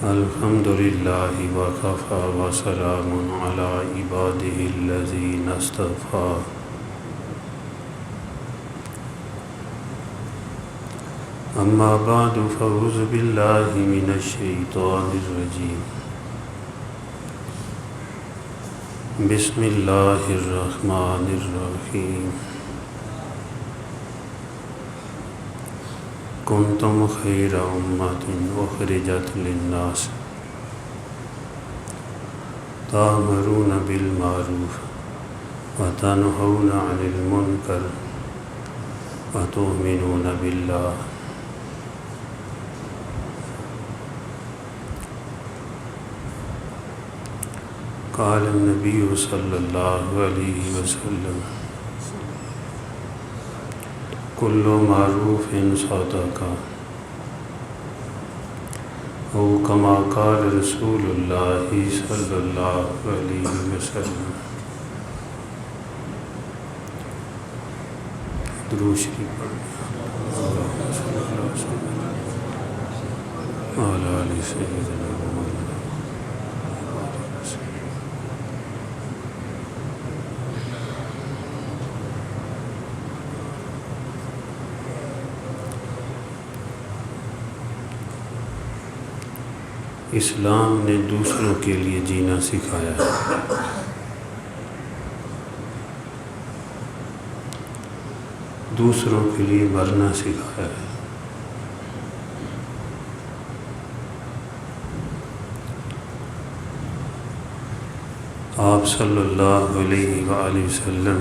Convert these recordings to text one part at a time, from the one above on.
الحمد للہ وکفی وسلام علی عبادہ الذین اصطفی۔ اما بعد فاعوذ باللہ من الشیطان الرجیم۔ بسم اللہ الرحمن الرحیم۔ کنتم خیر امۃ اخرجت للناس تأمرون بالمعروف وتنہون عن المنکر وتؤمنون باللہ۔ قال النبی صلی اللہ علیہ وسلم کل معروف صدقہ او کما قال رسول اللہ صلی اللہ علیہ وسلم۔ درود شریف پڑھیں۔ اللہم صلی اللہ وسلم علی آل سیدنا محمد۔ اسلام نے دوسروں کے لیے جینا سکھایا ہے۔ دوسروں کے لیے مرنا سکھایا ہے۔ آپ صلی اللہ علیہ وآلہ وسلم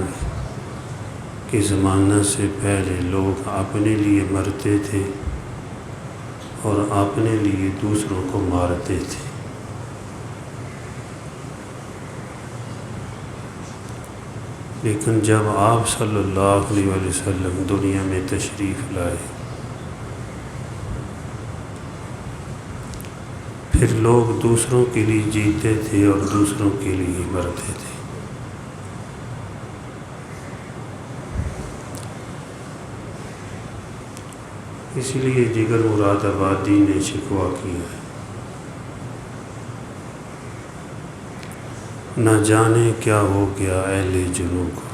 کے زمانہ سے پہلے لوگ اپنے لیے مرتے تھے اور اپنے لیے دوسروں کو مارتے تھے۔ لیکن جب آپ صلی اللہ علیہ وسلم دنیا میں تشریف لائے، پھر لوگ دوسروں کے لیے جیتے تھے اور دوسروں کے لیے مرتے تھے۔ اس لیے جگر مراد آبادی نے شکوہ کیا ہے، نہ جانے کیا ہو گیا اہل جنوں کو،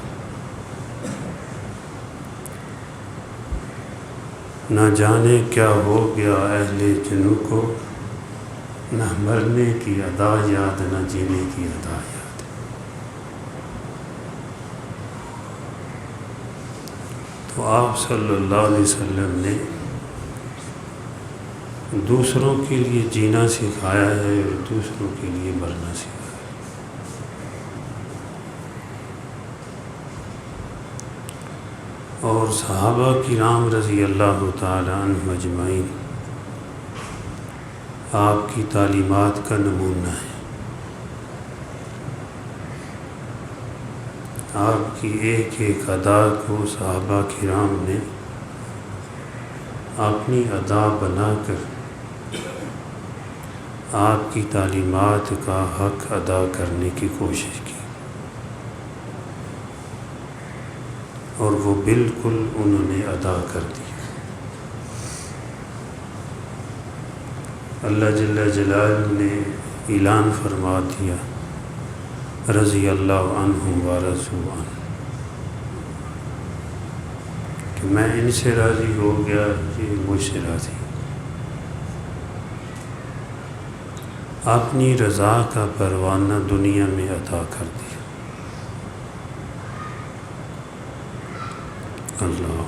نہ جانے کیا ہو گیا اہل جنوں کو، نہ مرنے کی ادا یاد نہ جینے کی ادا یاد۔ تو آپ صلی اللہ علیہ وسلم نے دوسروں کے لیے جینا سکھایا ہے اور دوسروں کے لیے مرنا سکھایا ہے۔ اور صحابہ کرام رضی اللہ تعالی عنہم اجمعین آپ کی تعلیمات کا نمونہ ہے۔ آپ کی ایک ایک ادا کو صحابہ کرام نے اپنی ادا بنا کر آپ کی تعلیمات کا حق ادا کرنے کی کوشش کی، اور وہ بالکل انہوں نے ادا کر دیا۔ اللہ جل جلالہ نے اعلان فرما دیا رضی اللہ عنہم ورضوا عنہ، کہ میں ان سے راضی ہو گیا، یہ مجھ سے راضی۔ اپنی رضا کا پروانہ دنیا میں عطا کر دیا۔ اللہ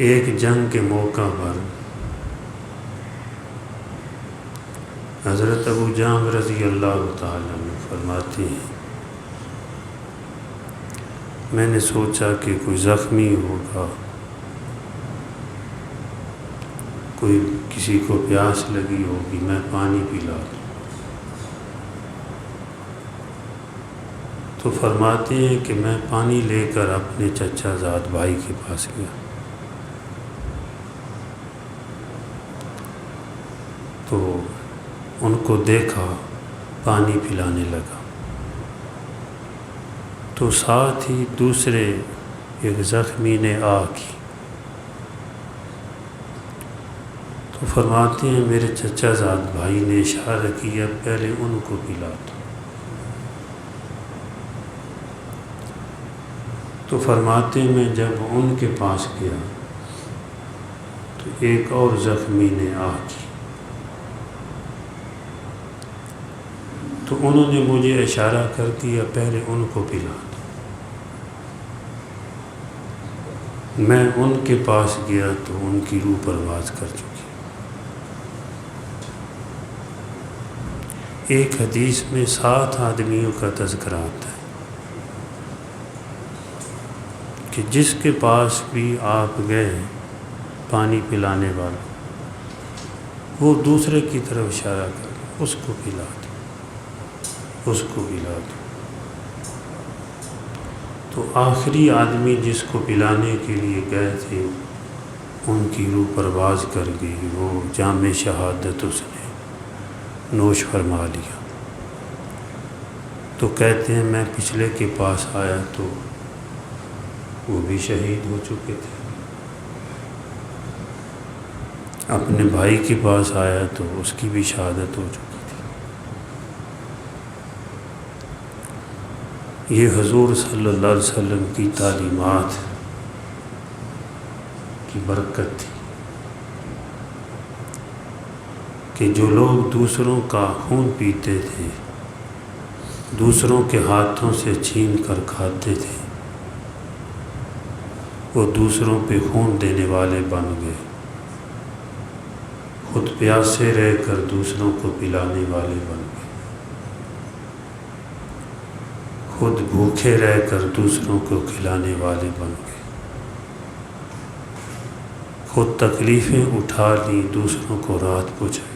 ایک جنگ کے موقع پر حضرت ابو جام رضی اللہ تعالیٰ عنہ فرماتے ہیں، میں نے سوچا کہ کوئی زخمی ہوگا، کوئی کسی کو پیاس لگی ہوگی، میں پانی پلا دوں۔ تو فرماتے ہیں کہ میں پانی لے کر اپنے چچا زاد بھائی کے پاس گیا، تو ان کو دیکھا، پانی پلانے لگا، تو ساتھ ہی دوسرے ایک زخمی نے آ کی، تو فرماتے ہیں میرے چچا زاد بھائی نے اشارہ کیا پہلے ان کو پلا دو۔ تو فرماتے ہیں میں جب ان کے پاس گیا تو ایک اور زخمی نے آہ کی، تو انہوں نے مجھے اشارہ کر دیا پہلے ان کو پلا دو۔ میں ان کے پاس گیا تو ان کی روح پرواز کر چکی۔ ایک حدیث میں 7 آدمیوں کا تذکرہ آتا ہے کہ جس کے پاس بھی آپ گئے پانی پلانے والا، وہ دوسرے کی طرف اشارہ کر اس کو پلا دو، اس کو پلا دو۔ تو آخری آدمی جس کو پلانے کے لیے گئے تھے ان کی روح پرواز کر گئی، وہ جام شہادت اس نے نوش فرما لیا۔ تو کہتے ہیں میں پچھلے کے پاس آیا تو وہ بھی شہید ہو چکے تھے، اپنے بھائی کے پاس آیا تو اس کی بھی شہادت ہو چکی تھی۔ یہ حضور صلی اللہ علیہ وسلم کی تعلیمات کی برکت تھی کہ جو لوگ دوسروں کا خون پیتے تھے، دوسروں کے ہاتھوں سے چھین کر کھاتے تھے، وہ دوسروں پہ خون دینے والے بن گئے، خود پیاسے رہ کر دوسروں کو پلانے والے بن گئے، خود بھوکے رہ کر دوسروں کو کھلانے والے بن گئے، خود تکلیفیں اٹھا لی دوسروں کو راحت پہنچائی۔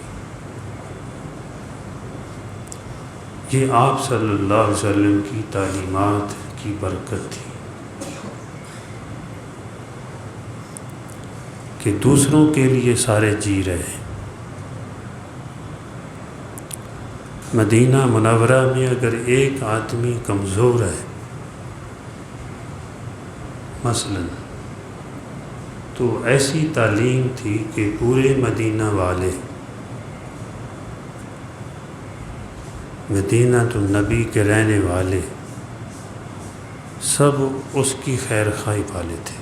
یہ آپ صلی اللہ علیہ وسلم کی تعلیمات کی برکت تھی کہ دوسروں کے لیے سارے جی رہے۔ مدینہ منورہ میں اگر ایک آدمی کمزور ہے مثلا، تو ایسی تعلیم تھی کہ پورے مدینہ والے، مدینہ تو نبی کے رہنے والے، سب اس کی خیر خواہی والے تھے۔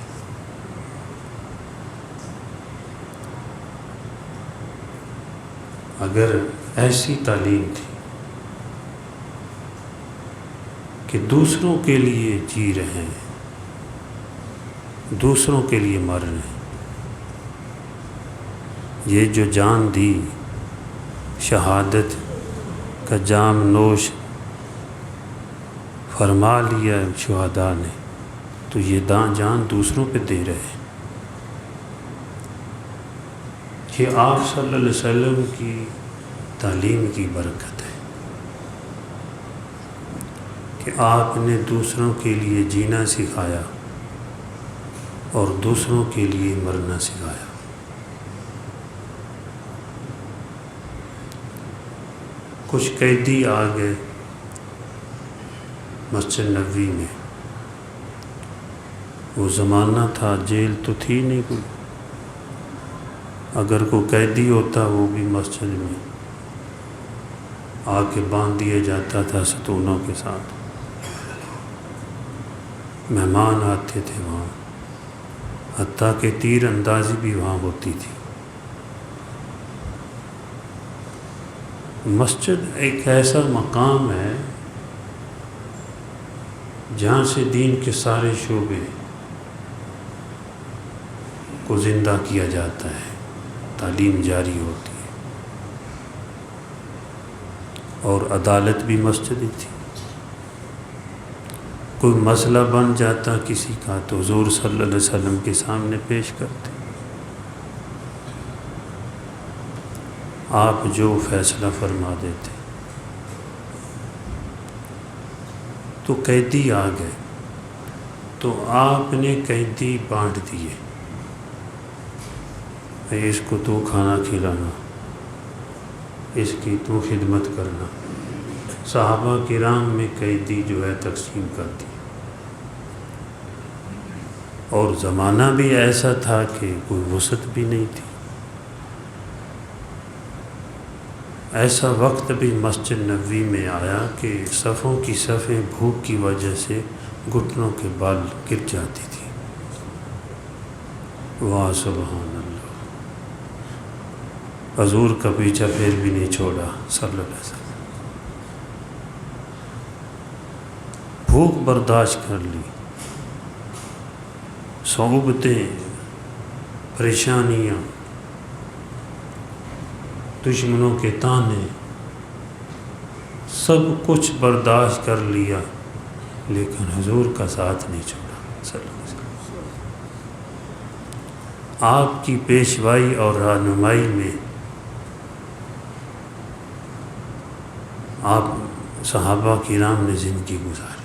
اگر ایسی تعلیم تھی کہ دوسروں کے لیے جی رہے ہیں، دوسروں کے لیے مر رہے ہیں، یہ جو جان دی، شہادت کا جام نوش فرما لیا شہداء نے، تو یہ جان دوسروں پہ دے رہے ہیں۔ یہ آپ صلی اللہ علیہ وسلم کی تعلیم کی برکت ہے کہ آپ نے دوسروں کے لیے جینا سکھایا اور دوسروں کے لیے مرنا سکھایا۔ کچھ قیدی آ گئے مسجد نبوی میں، وہ زمانہ تھا جیل تو تھی نہیں کوئی، اگر کوئی قیدی ہوتا وہ بھی مسجد میں آ کے باندھ دیا جاتا تھا ستونوں کے ساتھ، مہمان آتے تھے وہاں، حتیٰ کہ تیر اندازی بھی وہاں ہوتی تھی۔ مسجد ایک ایسا مقام ہے جہاں سے دین کے سارے شعبے کو زندہ کیا جاتا ہے، تعلیم جاری ہوتی ہے، اور عدالت بھی مسجد ہی تھی۔ کوئی مسئلہ بن جاتا کسی کا تو حضور صلی اللہ علیہ وسلم کے سامنے پیش کرتے، آپ جو فیصلہ فرما دیتے۔ تو قیدی آ گئے تو آپ نے قیدی بانٹ دیے، اس کو تو کھانا کھلانا، اس کی تو خدمت کرنا۔ صحابہ کرام میں قیدی جو ہے تقسیم کر دی، اور زمانہ بھی ایسا تھا کہ کوئی وسعت بھی نہیں تھی، ایسا وقت بھی مسجد نبوی میں آیا کہ صفوں کی صفیں بھوک کی وجہ سے گھٹنوں کے بال گر جاتی تھی۔ واہ سبحان اللہ، حضور کا پیچھا پھر بھی نہیں چھوڑا صلی اللہ علیہ وسلم۔ بھوک برداشت کر لی، صعوبتیں، پریشانیاں، دشمنوں کے طعنے، سب کچھ برداشت کر لیا، لیکن حضور کا ساتھ نہیں چھوڑا صلی اللہ علیہ وسلم۔ آپ کی پیشوائی اور رہنمائی میں آپ صحابہ کرام نے زندگی گزاری۔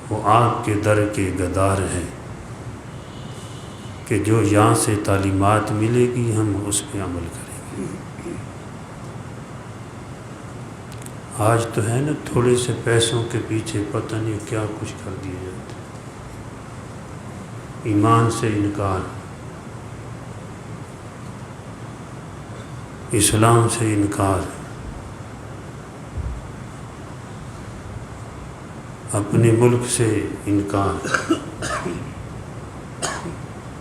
وہ آپ کے در کے گدار ہیں کہ جو یہاں سے تعلیمات ملے گی ہم اس پہ عمل کریں گے۔ آج تو ہے نا تھوڑے سے پیسوں کے پیچھے پتہ نہیں کیا کچھ کر دیا جاتا، ایمان سے انکار، اسلام سے انکار، اپنے ملک سے انکار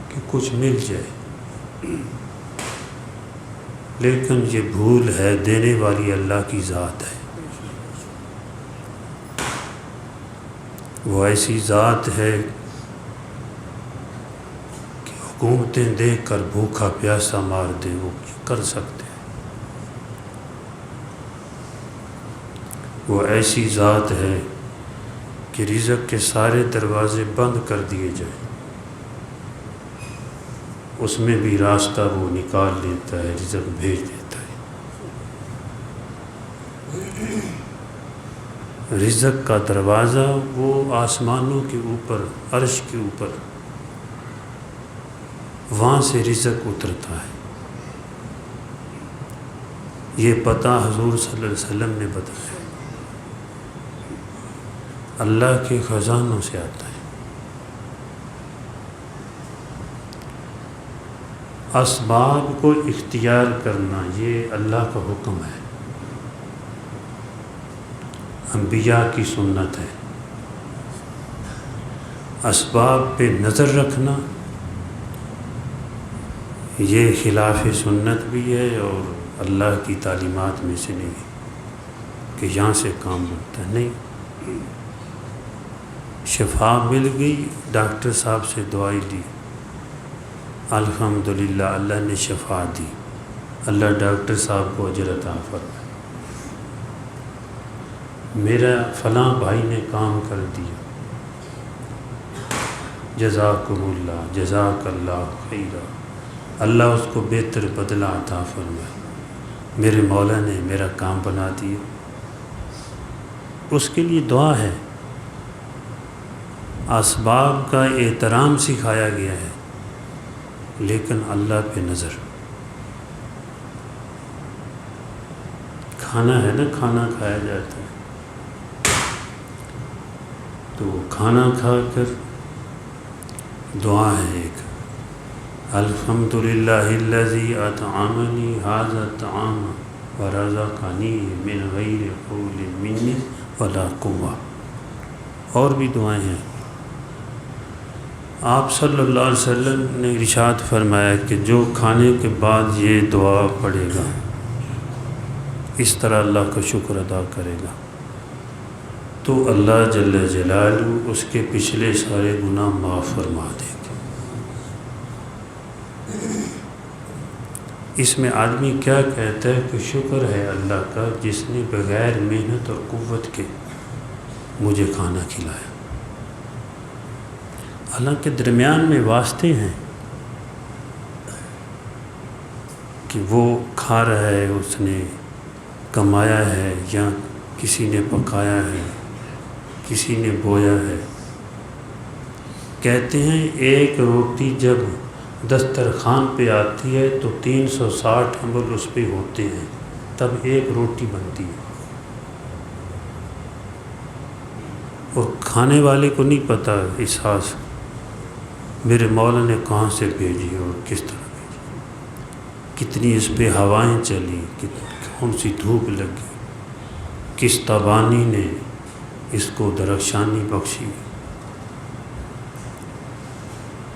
کہ کچھ مل جائے، لیکن یہ بھول ہے، دینے والی اللہ کی ذات ہے۔ وہ ایسی ذات ہے کہ حکومتیں دیکھ کر بھوکا پیاسا مار دے، وہ کر سکتے ہیں۔ وہ ایسی ذات ہے کہ رزق کے سارے دروازے بند کر دیے جائیں، اس میں بھی راستہ وہ نکال لیتا ہے، رزق بھیج دیتا ہے۔ رزق کا دروازہ وہ آسمانوں کے اوپر، عرش کے اوپر، وہاں سے رزق اترتا ہے۔ یہ پتہ حضور صلی اللہ علیہ وسلم نے بتایا، اللہ کے خزانوں سے آتا ہے۔ اسباب کو اختیار کرنا یہ اللہ کا حکم ہے، انبیاء کی سنت ہے۔ اسباب پہ نظر رکھنا یہ خلاف سنت بھی ہے اور اللہ کی تعلیمات میں سے نہیں کہ یہاں سے کام بنتا ہے، نہیں۔ شفا مل گئی، ڈاکٹر صاحب سے دوائی لی، الحمدللہ اللہ نے شفا دی، اللہ ڈاکٹر صاحب کو اجر عطا فرمائے۔ میرا فلاں بھائی نے کام کر دیا، جزاکم اللہ، جزاک اللہ خیرہ، اللہ اس کو بہتر بدلہ عطا فرمائے، میرے مولا نے میرا کام بنا دیا۔ اس کے لیے دعا ہے، اسباب کا احترام سکھایا گیا ہے، لیکن اللہ پہ نظر۔ کھانا ہے نا، کھانا کھایا جاتا ہے، تو کھانا کھا کر دعا ہے ایک، الحمدللہ الذی اطعمنی ھذا الطعام ورزقنی من غیر حول منی ولا قوہ۔ اور بھی دعائیں ہیں۔ آپ صلی اللہ علیہ وسلم نے ارشاد فرمایا کہ جو کھانے کے بعد یہ دعا پڑھے گا، اس طرح اللہ کا شکر ادا کرے گا، تو اللہ جل جلالہ اس کے پچھلے سارے گناہ معاف فرما دیں گے۔ اس میں آدمی کیا کہتا ہے کہ شکر ہے اللہ کا جس نے بغیر محنت اور قوت کے مجھے کھانا کھلایا۔ حالانکہ درمیان میں واسطے ہیں کہ وہ کھا رہا ہے، اس نے کمایا ہے، یا کسی نے پکایا ہے، کسی نے بویا ہے۔ کہتے ہیں ایک روٹی جب دسترخوان پہ آتی ہے تو 360 حمل اس پہ ہوتے ہیں، تب ایک روٹی بنتی ہے، اور کھانے والے کو نہیں پتہ احساس میرے مولا نے کہاں سے بھیجی اور کس طرح بھیجی۔ کتنی اس پہ ہوائیں چلی، کون سی دھوپ لگی، کس تبانی نے اس کو درخشانی بخشی،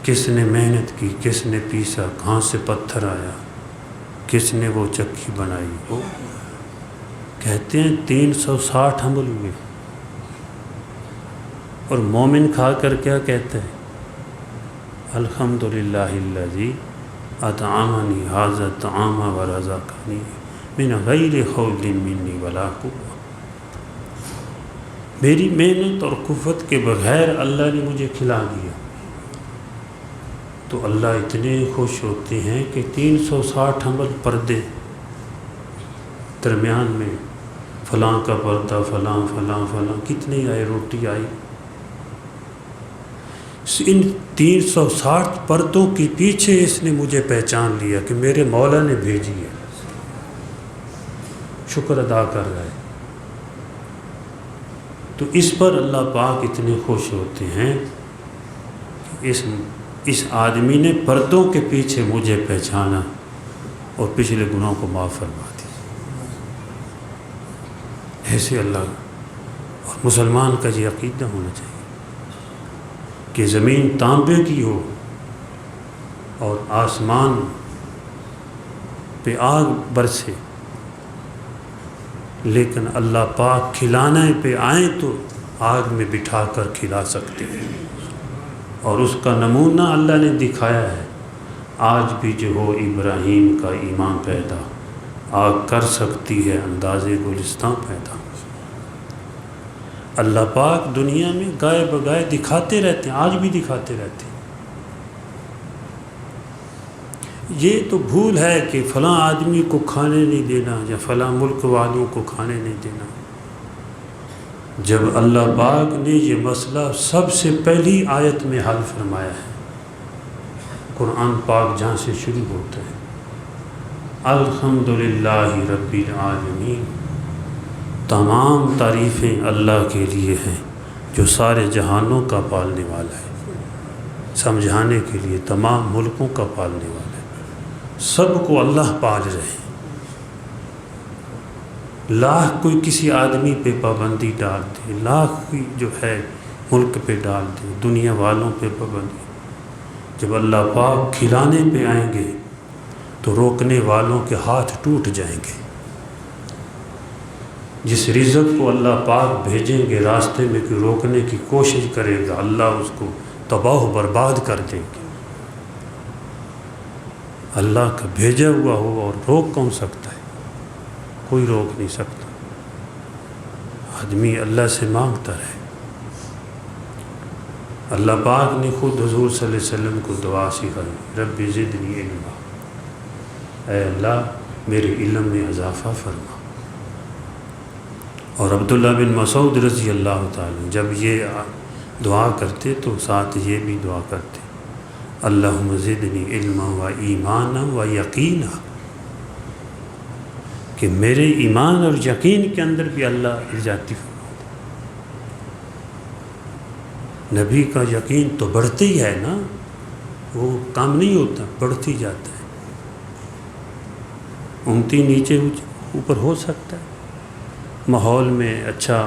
کس نے محنت کی، کس نے پیسا، کہاں سے پتھر آیا، کس نے وہ چکی بنائی۔ وہ کہتے ہیں 360 حمل ہوئے، اور مومن کھا کر کیا کہتا ہے؟ الحمدللہ الذی اطعمنی ھذا الطعام ورزقنی من غیر حول منی ولا قوة۔ میری محنت اور قوت کے بغیر اللہ نے مجھے کھلا دیا۔ تو اللہ اتنے خوش ہوتے ہیں کہ 360 حمل پردے درمیان میں، فلاں کا پردہ، فلاں فلاں فلاں، کتنی آئے، روٹی آئی۔ ان 360 پردوں کے پیچھے اس نے مجھے پہچان لیا کہ میرے مولا نے بھیجی ہے، شکر ادا کر رہا ہے۔ تو اس پر اللہ پاک اتنے خوش ہوتے ہیں کہ اس آدمی نے پردوں کے پیچھے مجھے پہچانا اور پچھلے گناہوں کو معاف فرما دی۔ ایسے اللہ، اور مسلمان کا یہ عقیدہ ہونا چاہیے کہ زمین تانبے کی ہو اور آسمان پہ آگ برسے، لیکن اللہ پاک کھلانے پہ آئیں تو آگ میں بٹھا کر کھلا سکتے ہیں، اور اس کا نمونہ اللہ نے دکھایا ہے۔ آج بھی جو ہو ابراہیم کا ایمان پیدا، آگ کر سکتی ہے اندازے گلستاں پیدا۔ اللہ پاک دنیا میں گائے بگائے دکھاتے رہتے ہیں، آج بھی دکھاتے رہتے ہیں۔ یہ تو بھول ہے کہ فلاں آدمی کو کھانے نہیں دینا یا فلاں ملک والوں کو کھانے نہیں دینا۔ جب اللہ پاک نے یہ مسئلہ سب سے پہلی آیت میں حل فرمایا ہے، قرآن پاک جہاں سے شروع ہوتا ہے، الحمدللہ رب العالمین، تمام تعریفیں اللہ کے لیے ہیں جو سارے جہانوں کا پالنے والا ہے، سمجھانے کے لیے تمام ملکوں کا پالنے والا ہے، سب کو اللہ پال رہے ہیں۔ لاکھ کوئی کسی آدمی پہ پابندی ڈال دے، لاکھ کوئی جو ہے ملک پہ ڈال دے، دنیا والوں پہ پابندی، جب اللہ پاک کھلانے پہ آئیں گے تو روکنے والوں کے ہاتھ ٹوٹ جائیں گے۔ جس رزق کو اللہ پاک بھیجیں گے راستے میں کوئی روکنے کی کوشش کرے گا، اللہ اس کو تباہ و برباد کر دیں گے۔ اللہ کا بھیجا ہوا ہو اور روک کون سکتا ہے؟ کوئی روک نہیں سکتا۔ آدمی اللہ سے مانگتا رہے۔ اللہ پاک نے خود حضور صلی اللہ علیہ وسلم کو دعا سکھائی، رب زدنی علما، اے اللہ میرے علم میں اضافہ فرما۔ اور عبداللہ بن مسعود رضی اللہ تعالیٰ جب یہ دعا کرتے تو ساتھ یہ بھی دعا کرتے، اللہم زدنی علما و ایمانا و یقینا، کہ میرے ایمان اور یقین کے اندر بھی اللہ اضافہ فرما دے۔ نبی کا یقین تو بڑھتے ہی ہے نا، وہ کام نہیں ہوتا، بڑھتی جاتا ہے، امتی نیچے اوپر ہو سکتا ہے، ماحول میں اچھا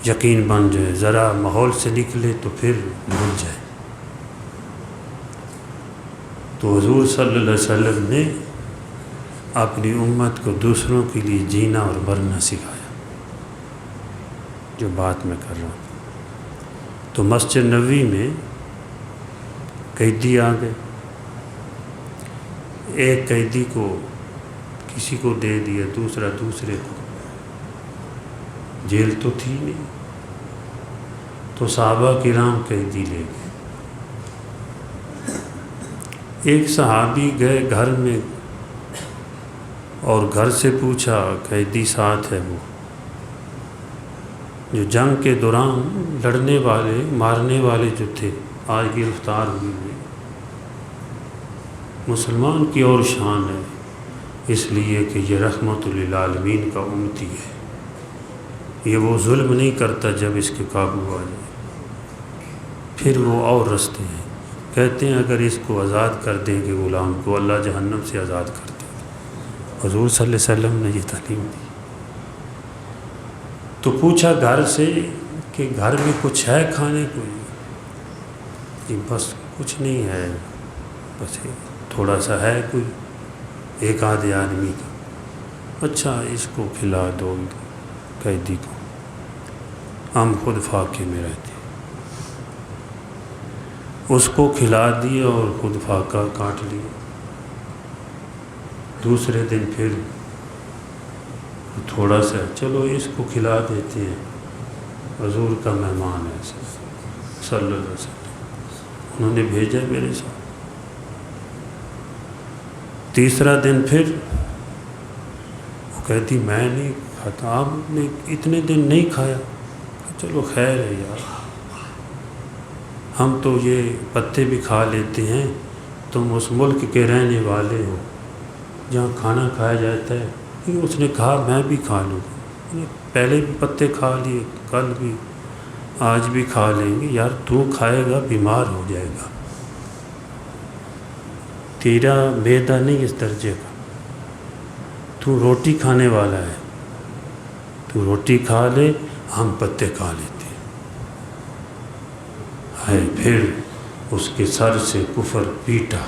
یقین بن جائے، ذرا ماحول سے نکلے تو پھر بھول جائے۔ تو حضور صلی اللہ علیہ وسلم نے اپنی امت کو دوسروں کے لیے جینا اور مرنا سکھایا، جو بات میں کر رہا ہوں۔ تو مسجد نبوی میں قیدی آ گئے، ایک قیدی کو کسی کو دے دیا، دوسرا دوسرے کو، جیل تو تھی نہیں، تو صحابہ کرام قیدی لے گئے۔ ایک صحابی گئے گھر میں اور گھر سے پوچھا، قیدی ساتھ ہے وہ جو جنگ کے دوران لڑنے والے مارنے والے جو تھے، آج گرفتار ہوئے ہیں۔ مسلمان کی اور شان ہے، اس لیے کہ یہ رحمت للعالمین کا امتی ہے، یہ وہ ظلم نہیں کرتا جب اس کے قابو آ جائے، پھر وہ اور رستے ہیں۔ کہتے ہیں اگر اس کو آزاد کر دیں گے غلام کو، اللہ جہنم سے آزاد کر دیں گے۔ حضور صلی اللہ علیہ وسلم نے یہ تعلیم دی۔ تو پوچھا گھر سے کہ گھر میں کچھ ہے کھانے کو؟ کہ بس کچھ نہیں ہے، بس تھوڑا سا ہے کوئی ایک آدھے آدمی کا۔ اچھا اس کو کھلا دو قیدی کو، ہم خود فاقے میں رہتے ہیں۔ اس کو کھلا دیا اور خود فاقہ کاٹ لیا۔ دوسرے دن پھر تھوڑا سا چلو اس کو کھلا دیتے ہیں، حضور کا مہمان ہے صلی اللہ علیہ وسلم، انہوں نے بھیجا میرے ساتھ۔ تیسرا دن پھر وہ کہتی میں نہیں کھاتا، آپ نے اتنے دن نہیں کھایا؟ چلو خیر ہے یار، ہم تو یہ پتے بھی کھا لیتے ہیں، تم اس ملک کے رہنے والے ہو جہاں کھانا کھایا جاتا ہے۔ اس نے کہا میں بھی کھا لوں گا، پہلے بھی پتے کھا لیے، کل بھی، آج بھی کھا لیں گے۔ یار تو کھائے گا بیمار ہو جائے گا، تیرا معدہ نہیں اس درجے کا، تو روٹی کھانے والا ہے، تو روٹی کھا لے، ہم پتے کھا لیتے ہیں۔ ہے پھر اس کے سر سے کفر پیٹا،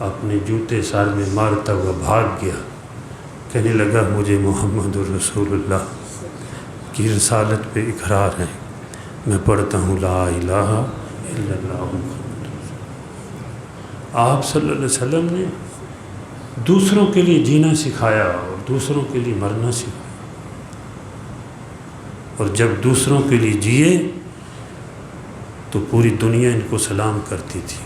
اپنے جوتے سر میں مارتا ہوا بھاگ گیا، کہنے لگا مجھے محمد الرسول اللہ کی رسالت پہ اقرار ہے، میں پڑھتا ہوں لا الہ الا اللہ محمد رسول اللہ۔ آپ صلی اللہ علیہ وسلم نے دوسروں کے لیے جینا سکھایا اور دوسروں کے لیے مرنا سکھایا، اور جب دوسروں کے لیے جیے تو پوری دنیا ان کو سلام کرتی تھی،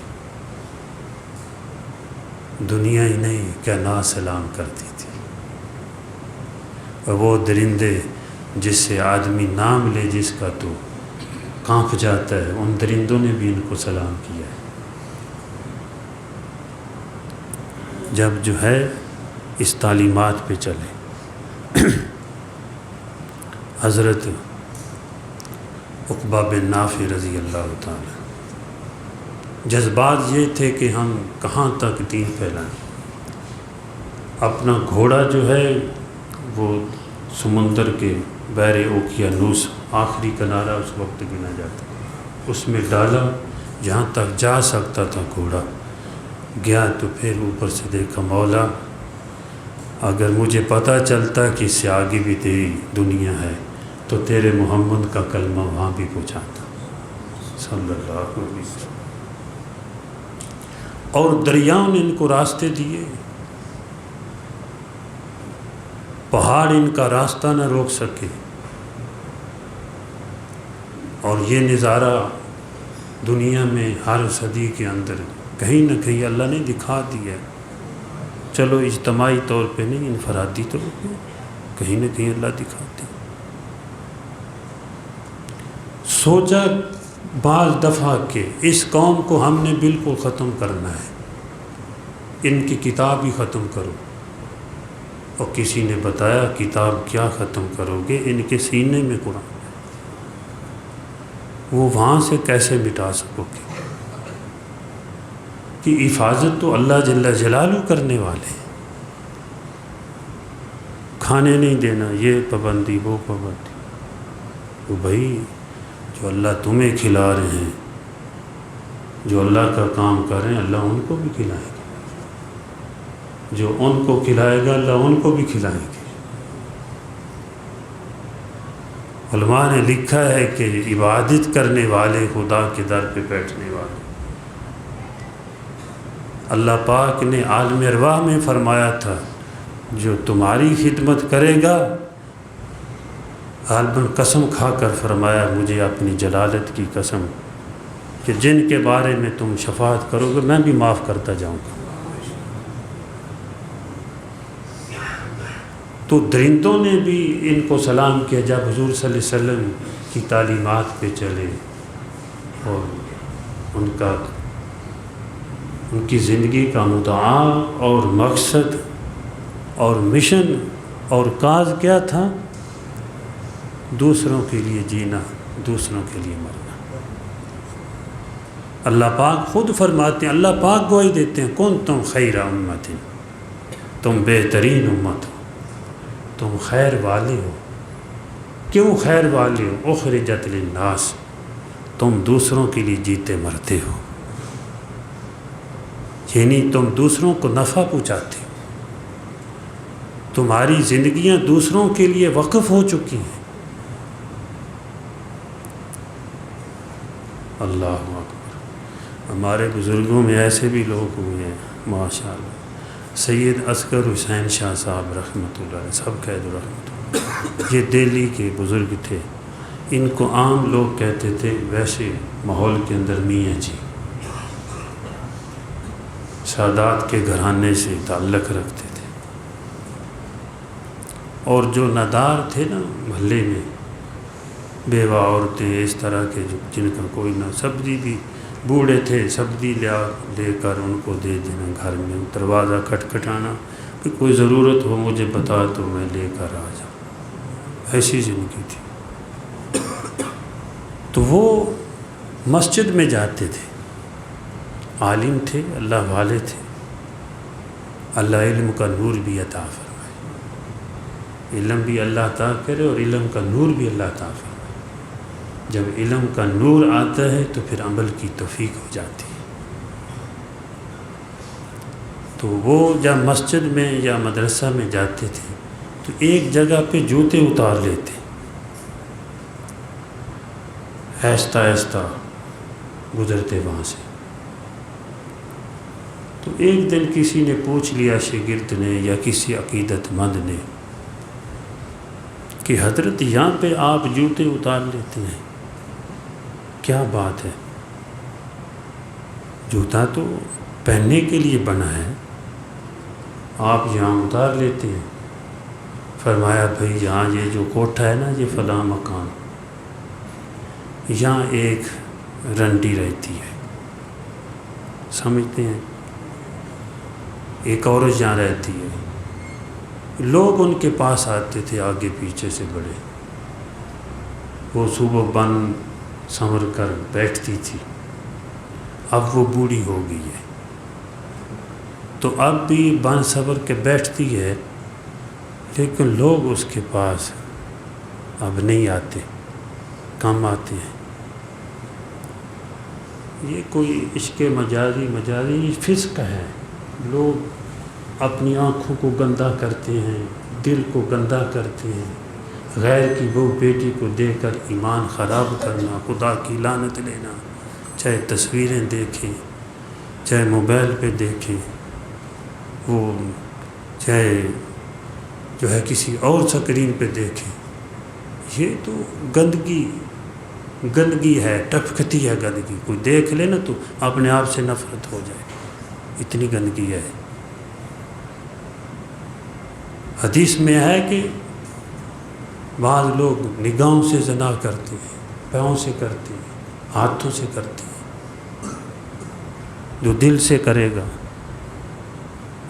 دنیا ہی نہیں کائنات سلام کرتی تھی۔ اور وہ درندے جس سے آدمی نام لے جس کا تو کانپ جاتا ہے، ان درندوں نے بھی ان کو سلام کیا ہے۔ جب جو ہے اس تعلیمات پہ چلے، حضرت عقبہ بن نافع رضی اللہ تعالی، جذبات یہ تھے کہ ہم کہاں تک دین پھیلائیں۔ اپنا گھوڑا جو ہے وہ سمندر کے بحر اوقیانوس، آخری کنارہ اس وقت گنا جاتا، اس میں ڈالا، جہاں تک جا سکتا تھا گھوڑا گیا، تو پھر اوپر سے دیکھا مولا اگر مجھے پتہ چلتا کہ اس سے آگے بھی تیری دنیا ہے تو تیرے محمد کا کلمہ وہاں بھی پہنچاتا صلی اللہ علیہ وسلم۔ اور دریاؤں نے ان کو راستے دیے، پہاڑ ان کا راستہ نہ روک سکے، اور یہ نظارہ دنیا میں ہر صدی کے اندر کہیں نہ کہیں اللہ نے دکھا دیا، چلو اجتماعی طور پہ نہیں، انفرادی طور پہ کہیں نہ کہیں اللہ دکھاتے۔ سوچا بعض دفعہ کہ اس قوم کو ہم نے بالکل ختم کرنا ہے، ان کی کتاب ہی ختم کرو، اور کسی نے بتایا کتاب کیا ختم کرو گے، ان کے سینے میں قرآن ہے، وہ وہاں سے کیسے مٹا سکو گے؟ کہ حفاظت تو اللہ جل جلالہ کرنے والے ہیں، کھانے نہیں دینا، یہ پابندی وہ پابندی، وہ بھائی جو اللہ تمہیں کھلا رہے ہیں، جو اللہ کا کام کر رہے ہیں، اللہ ان کو بھی کھلائے گا، جو ان کو کھلائے گا اللہ ان کو بھی کھلائے گا۔ علماء نے لکھا ہے کہ عبادت کرنے والے خدا کے در پہ بیٹھنے والے، اللہ پاک نے عالم ارواح میں فرمایا تھا جو تمہاری خدمت کرے گا، غالباً قسم کھا کر فرمایا مجھے اپنی جلالت کی قسم کہ جن کے بارے میں تم شفاعت کرو گے میں بھی معاف کرتا جاؤں گا۔ تو درندوں نے بھی ان کو سلام کیا جب حضور صلی اللہ علیہ وسلم کی تعلیمات پہ چلے، اور ان کی زندگی کا مدعا اور مقصد اور مشن اور کاز کیا تھا؟ دوسروں کے لیے جینا، دوسروں کے لیے مرنا۔ اللہ پاک خود فرماتے ہیں، اللہ پاک گواہی دیتے ہیں، کنتم خیر امت، تم بہترین امت ہو، تم خیر والے ہو۔ کیوں خیر والے ہو؟ اخرجت للناس، تم دوسروں کے لیے جیتے مرتے ہو، یعنی تم دوسروں کو نفع پہنچاتے ہو، تمہاری زندگیاں دوسروں کے لیے وقف ہو چکی ہیں۔ اللہ اکبر۔ ہمارے بزرگوں میں ایسے بھی لوگ ہوئے ہیں ماشاءاللہ، سید اصغر حسین شاہ صاحب رحمۃ اللہ علیہ، سب کہہ دو رحمۃ اللہ، یہ دہلی کے بزرگ تھے، ان کو عام لوگ کہتے تھے ویسے ماحول کے اندر میاں جی، سادات کے گھرانے سے تعلق رکھتے تھے، اور جو نادار تھے نا محلے میں، بیوہ عورتیں اس طرح کے جن کا کوئی نہ، سبزی بھی بوڑھے تھے، سبزی لے کر ان کو دے دینا، گھر میں دروازہ کھٹکھٹانا کہ کوئی ضرورت ہو مجھے بتا تو میں لے کر آ جاؤں، ایسی زندگی تھی۔ تو وہ مسجد میں جاتے تھے، عالم تھے، اللہ والے تھے، اللہ علم کا نور بھی عطا فرمائے، علم بھی اللہ عطا کرے اور علم کا نور بھی اللہ عطا فرمائے۔ جب علم کا نور آتا ہے تو پھر عمل کی توفیق ہو جاتی ہے۔ تو وہ جب مسجد میں یا مدرسہ میں جاتے تھے تو ایک جگہ پہ جوتے اتار لیتے، آہستہ آہستہ گزرتے وہاں سے۔ تو ایک دن کسی نے پوچھ لیا شاگرد نے یا کسی عقیدت مند نے کہ حضرت یہاں پہ آپ جوتے اتار لیتے ہیں، کیا بات ہے؟ جوتا تو پہننے کے لیے بنا ہے، آپ یہاں اتار لیتے ہیں؟ فرمایا بھائی یہاں یہ جو کوٹھا ہے نا، یہ فلاں مکان، یہاں ایک رنڈی رہتی ہے، سمجھتے ہیں؟ ایک عورت یہاں رہتی ہے، لوگ ان کے پاس آتے تھے آگے پیچھے سے بڑے، وہ صبح بن سنور کر بیٹھتی تھی، اب وہ بوڑھی ہو گئی ہے تو اب بھی بن سنور کے بیٹھتی ہے، لیکن لوگ اس کے پاس اب نہیں آتے، کم آتے ہیں۔ یہ کوئی عشق مجازی فسق ہے، لوگ اپنی آنکھوں کو گندہ کرتے ہیں، دل کو گندہ کرتے ہیں، غیر کی بہو بیٹی کو دیکھ کر ایمان خراب کرنا، خدا کی لعنت لینا، چاہے تصویریں دیکھیں، چاہے موبائل پہ دیکھیں، وہ چاہے جو ہے کسی اور اسکرین پہ دیکھیں، یہ تو گندگی ہے، ٹپکتی ہے گندگی، کوئی دیکھ لے نا تو اپنے آپ سے نفرت ہو جائے، اتنی گندگی ہے۔ حدیث میں ہے کہ بعض لوگ نگاہوں سے زنا کرتے ہیں، پاؤں سے کرتے ہیں، ہاتھوں سے کرتے ہیں، جو دل سے کرے گا،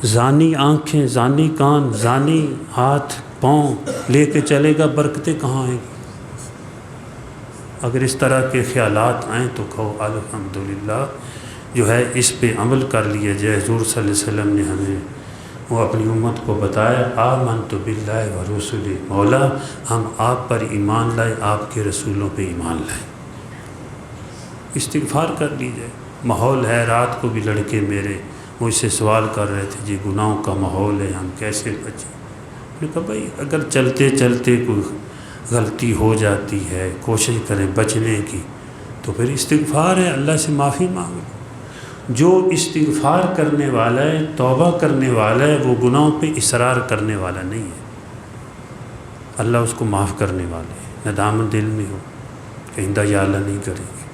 زانی آنکھیں، زانی کان، زانی ہاتھ پاؤں لے کے چلے گا، برکتیں کہاں آئیں گی؟ اگر اس طرح کے خیالات آئیں تو کہو الحمدللہ، جو ہے اس پہ عمل کر لیا جائے۔ حضور صلی اللہ علیہ وسلم نے ہمیں وہ اپنی امت کو بتایا، آمنت باللہ و رسولہ، مولا ہم آپ پر ایمان لائے، آپ کے رسولوں پہ ایمان لائے۔ استغفار کر لیجئے۔ ماحول ہے، رات کو بھی لڑکے میرے مجھ سے سوال کر رہے تھے، جی گناہوں کا ماحول ہے، ہم کیسے بچیں؟ میں نے کہا بھائی اگر چلتے چلتے کوئی غلطی ہو جاتی ہے، کوشش کریں بچنے کی، تو پھر استغفار ہے، اللہ سے معافی مانگو۔ جو استغفار کرنے والا ہے، توبہ کرنے والا ہے، وہ گناہوں پہ اصرار کرنے والا نہیں ہے، اللہ اس کو معاف کرنے والا ہے، ندامت دل میں ہو کہ آئندہ یا اللہ نہیں کرے گی۔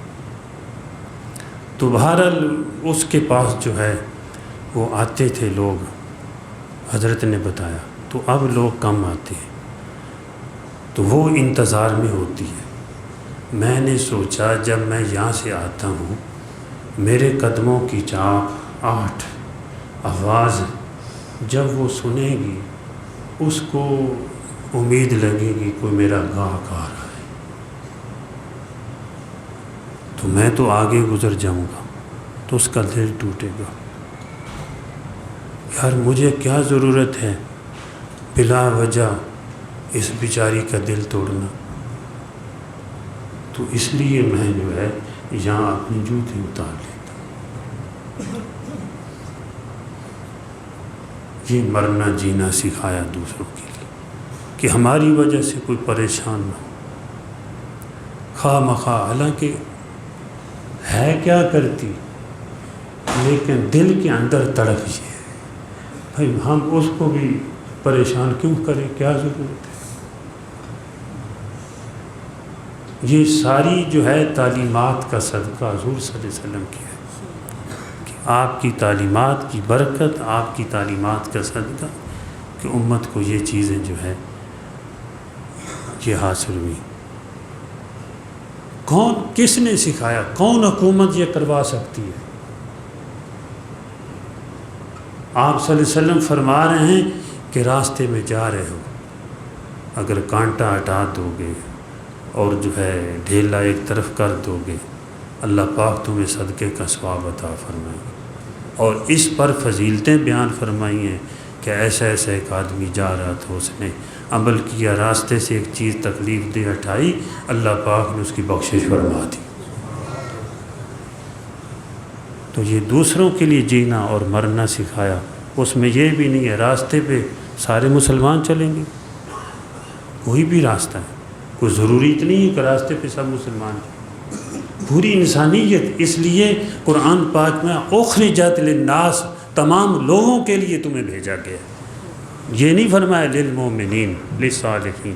تو بہرحال اس کے پاس جو ہے وہ آتے تھے لوگ، حضرت نے بتایا، تو اب لوگ کم آتے ہیں، تو وہ انتظار میں ہوتی ہے۔ میں نے سوچا جب میں یہاں سے آتا ہوں، میرے قدموں کی چاپ 8 آواز جب وہ سنے گی، اس کو امید لگے گی کوئی میرا گاہک آ رہا ہے، تو میں تو آگے گزر جاؤں گا، تو اس کا دل ٹوٹے گا۔ یار مجھے کیا ضرورت ہے بلا وجہ اس بیچاری کا دل توڑنا، تو اس لیے میں جو ہے یہاں اپنی جوتی اتار لیتا ہوں۔ یہ مرنا جینا سکھایا دوسروں کے لیے کہ ہماری وجہ سے کوئی پریشان نہ ہو، خواہ مخواہ، حالانکہ ہے کیا کرتی، لیکن دل کے اندر تڑپ یہ ہے، بھائی ہم اس کو بھی پریشان کیوں کریں، کیا ضرورت ہے۔ یہ ساری جو ہے تعلیمات کا صدقہ حضور صلی اللہ علیہ وسلم کی ہے، کہ آپ کی تعلیمات کی برکت، آپ کی تعلیمات کا صدقہ کہ امت کو یہ چیزیں جو ہے یہ حاصل ہوئی۔ کون، کس نے سکھایا، کون حکومت یہ کروا سکتی ہے؟ آپ صلی اللہ علیہ وسلم فرما رہے ہیں کہ راستے میں جا رہے ہو، اگر کانٹا ہٹا دو گے اور جو ہے ڈھیلا ایک طرف کر دو گے، اللہ پاک تمہیں صدقے کا ثواب عطا فرمائے گا۔ اور اس پر فضیلتیں بیان فرمائی ہیں کہ ایسا ایسا ایک آدمی جا رہا تھا، اس نے عمل کیا، راستے سے ایک چیز تکلیف دہ ہٹائی، اللہ پاک نے اس کی بخشش فرما دی۔ تو یہ دوسروں کے لیے جینا اور مرنا سکھایا۔ اس میں یہ بھی نہیں ہے راستے پہ سارے مسلمان چلیں گے، کوئی بھی راستہ ہے، کوئی ضروری نہیں ہے کہ راستے پہ سب مسلمان ہیں، پوری انسانیت۔ اس لیے قرآن پاک میں اخرجت للناس، تمام لوگوں کے لیے تمہیں بھیجا گیا، یہ نہیں فرمایا للمومنین، للصالحین،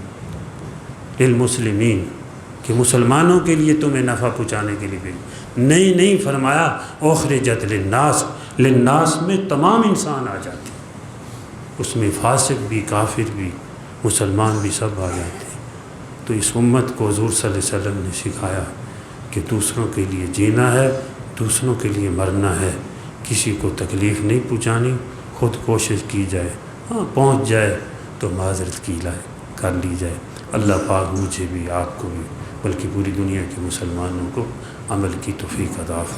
للمسلمین، کہ مسلمانوں کے لیے تمہیں نفع پہنچانے کے لیے بھیجا، نہیں فرمایا اخرجت للناس، للناس میں تمام انسان آ جاتے ہیں، اس میں فاسق بھی، کافر بھی، مسلمان بھی، سب آ جاتے ہیں۔ تو اس امت کو حضور صلی اللہ علیہ وسلم نے سکھایا کہ دوسروں کے لیے جینا ہے، دوسروں کے لیے مرنا ہے، کسی کو تکلیف نہیں پہنچانی، خود کوشش کی جائے، ہاں پہنچ جائے تو معذرت کی کر لی جائے۔ اللہ پاک مجھے بھی، آپ کو بھی، بلکہ پوری دنیا کے مسلمانوں کو عمل کی توفیق عطا فرمائے۔